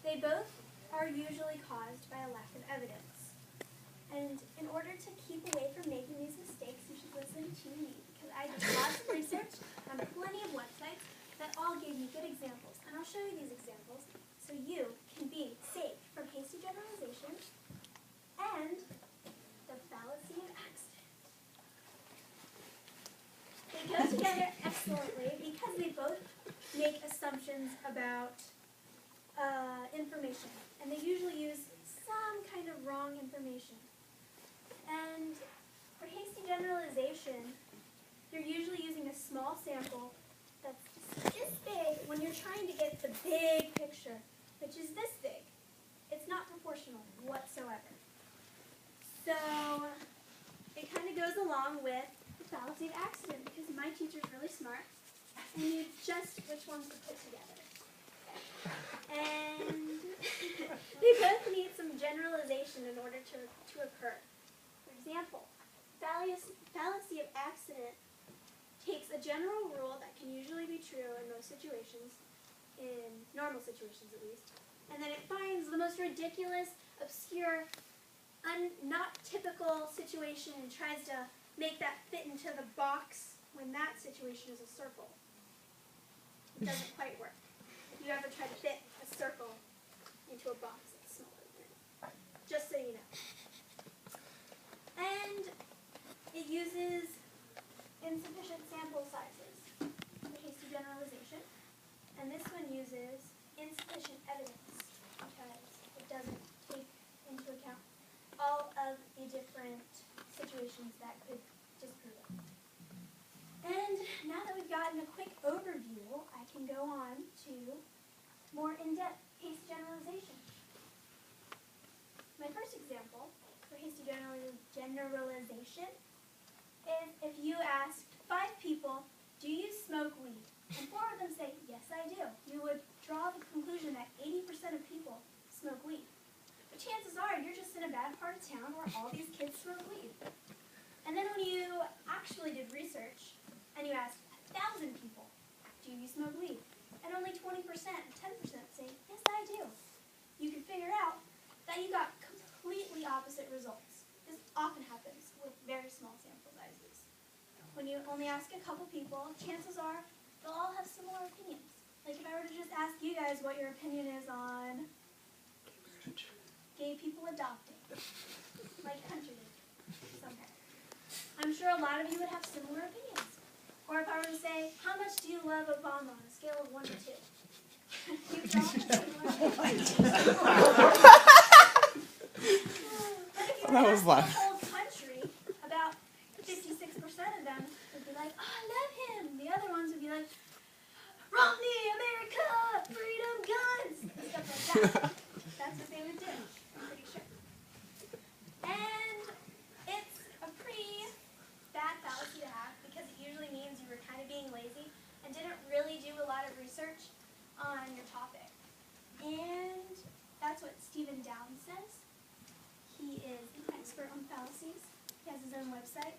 They both are usually caused by a lack of evidence. And in order to keep away from making these mistakes, you should listen to me, because I did lots of research on plenty of websites that all gave me good examples. And I'll show you these examples so you can be safe from hasty generalization and the fallacy of accident. They go together excellently because they both make assumptions about information, and they usually use some kind of wrong information. And for hasty generalization, you're usually using a small sample that's just this big when you're trying to get the big picture, which is this big. It's not proportional whatsoever. So it kind of goes along with the fallacy of accident, because my teacher's really smart and knew just which ones to put together. And they both need some generalization in order to occur. For example, fallacy of accident takes a general rule that can usually be true in most situations, in normal situations at least, and then it finds the most ridiculous, obscure, not typical situation and tries to make that fit into the box when that situation is a circle. It doesn't quite work. If you ever try to fit a circle into a box that's smaller than it, just so you know. And it uses insufficient sample sizes for hasty generalization. And this one uses insufficient evidence because it doesn't take into account all of the different situations that could disprove it. And now that we've gotten a quick overview, I can go on to more in-depth hasty generalization. My first example for hasty generalization is if you asked 5 people, do you smoke weed? And 4 of them say, yes, I do. You would draw the conclusion that 80% of people smoke weed. But chances are you're just in a bad part of town where all these kids smoke weed. And then when you actually did research and you asked 1,000 people, do you smoke weed? And only 20%, 10% say, yes, I do. You can figure out that you got completely opposite results. This often happens with very small sample sizes. When you only ask a couple people, chances are they'll all have similar opinions. Like if I were to just ask you guys what your opinion is on gay people adopting, like country somehow, I'm sure a lot of you would have similar opinions. Or if I were to say, how much do you love Obama on a scale of 1 to 2? You'd all have similar opinions. But if you were to ask the whole country, about 56% of them would be like, oh, I love him. The other ones would be like, Romney, America, freedom, guns, and stuff like that. That's what they would do, I'm pretty sure. And it's a pretty bad fallacy to have because it usually means you were kind of being lazy and didn't really do a lot of research on your topic. And that's what Stephen Downes says. He is an expert on fallacies. He has his own website.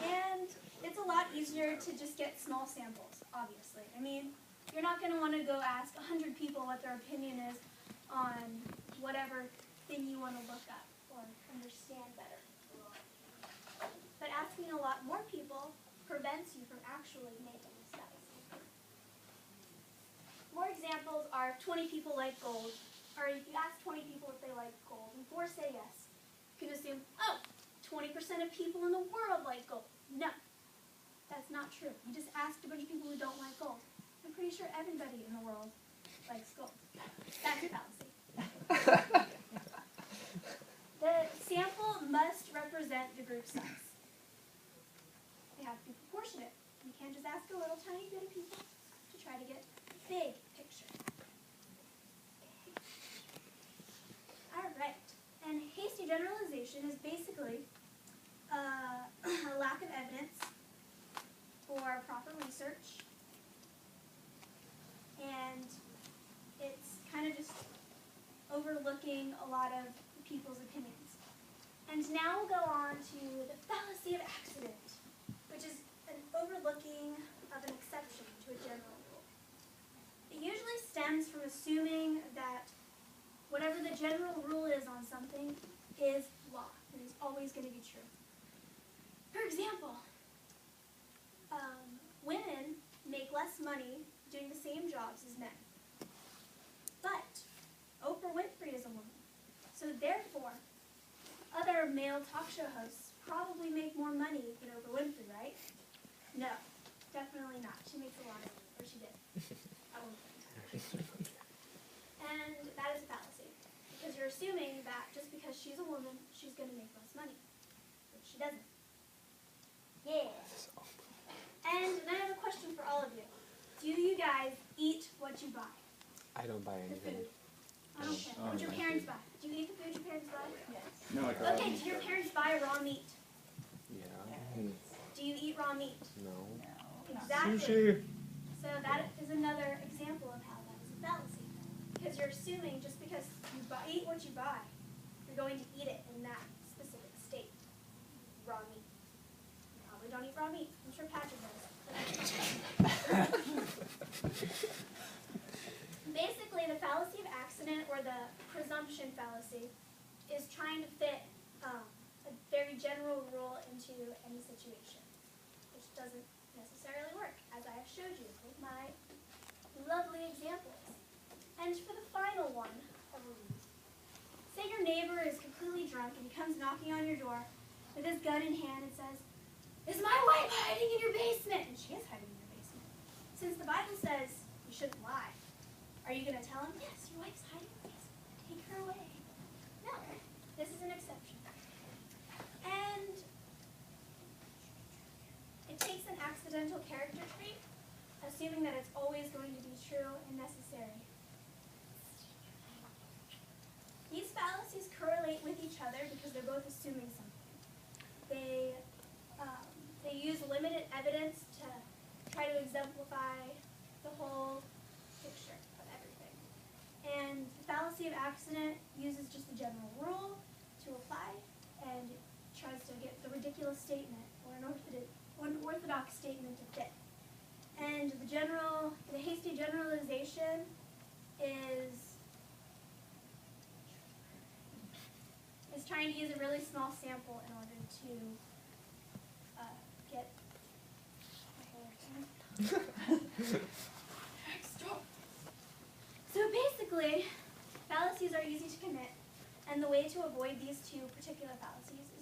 And it's a lot easier to just get small samples, obviously. I mean, you're not going to want to go ask 100 people what their opinion is on whatever thing you want to look up or understand better. But asking a lot more people prevents you from actually making mistakes. More examples are 20 people like gold, or if you ask 20 people if they like gold, and 4 say yes, you can assume, oh, 20% of people in the world like gold. No, that's not true. You just asked a bunch of people who don't like gold. I'm pretty sure everybody in the world likes gold. That's a fallacy. The sample must represent the group size. They have to be proportionate. You can't just ask a little tiny bit of people to try to get a big picture. All right. And hasty generalization is basically a lack of evidence for proper research, and it's kind of just overlooking a lot of people's opinions. And now we'll go on to the fallacy of accident, which is an overlooking of an exception to a general rule. assuming that whatever the general rule is on something is law and is always going to be true. For example, women make less money doing the same jobs as men. But Oprah Winfrey is a woman. So therefore, other male talk show hosts probably make more money than Oprah Winfrey, right? No, definitely not. She makes a lot of money, or she did. At one point. And that is a fallacy. Because you're assuming that just because she's a woman, she's going to make less money. Which she doesn't. Yeah. And then I have a question for all of you. Do you guys eat what you buy? I don't buy The anything. food. I don't care. What your parents buy? Do you eat the food your parents buy? Yes. No, I Okay, do your parents buy raw meat? Yeah. Do you eat raw meat? No. Exactly. Sushi. So that is another example of how that is a fallacy. Because you're assuming just because you eat what you buy, you're going to eat it in that specific state. Raw meat. You probably don't eat raw meat. I'm sure Patrick does. Basically, the fallacy of accident, or the presumption fallacy, is trying to fit a very general rule into any situation, which doesn't necessarily work, as I have showed you with my lovely examples. And for the final one, say your neighbor is completely drunk and he comes knocking on your door with his gun in hand and says, "Is my wife hiding in your basement?" And she is hiding in your basement. Since the Bible says you shouldn't lie, are you going to tell him, "Yes, your wife's hiding in the basement. Take her away"? No, this is an exception. And it takes an accidental character trait, assuming that it's always going to be true and necessary. These fallacies correlate with each other because they're both assuming something. They use limited evidence to try to exemplify the whole picture of everything. And the fallacy of accident uses just a general rule to apply and tries to get the ridiculous statement or an orthodox statement to fit. And the hasty generalization is trying to use a really small sample in order to get So basically, fallacies are easy to commit, and the way to avoid these two particular fallacies is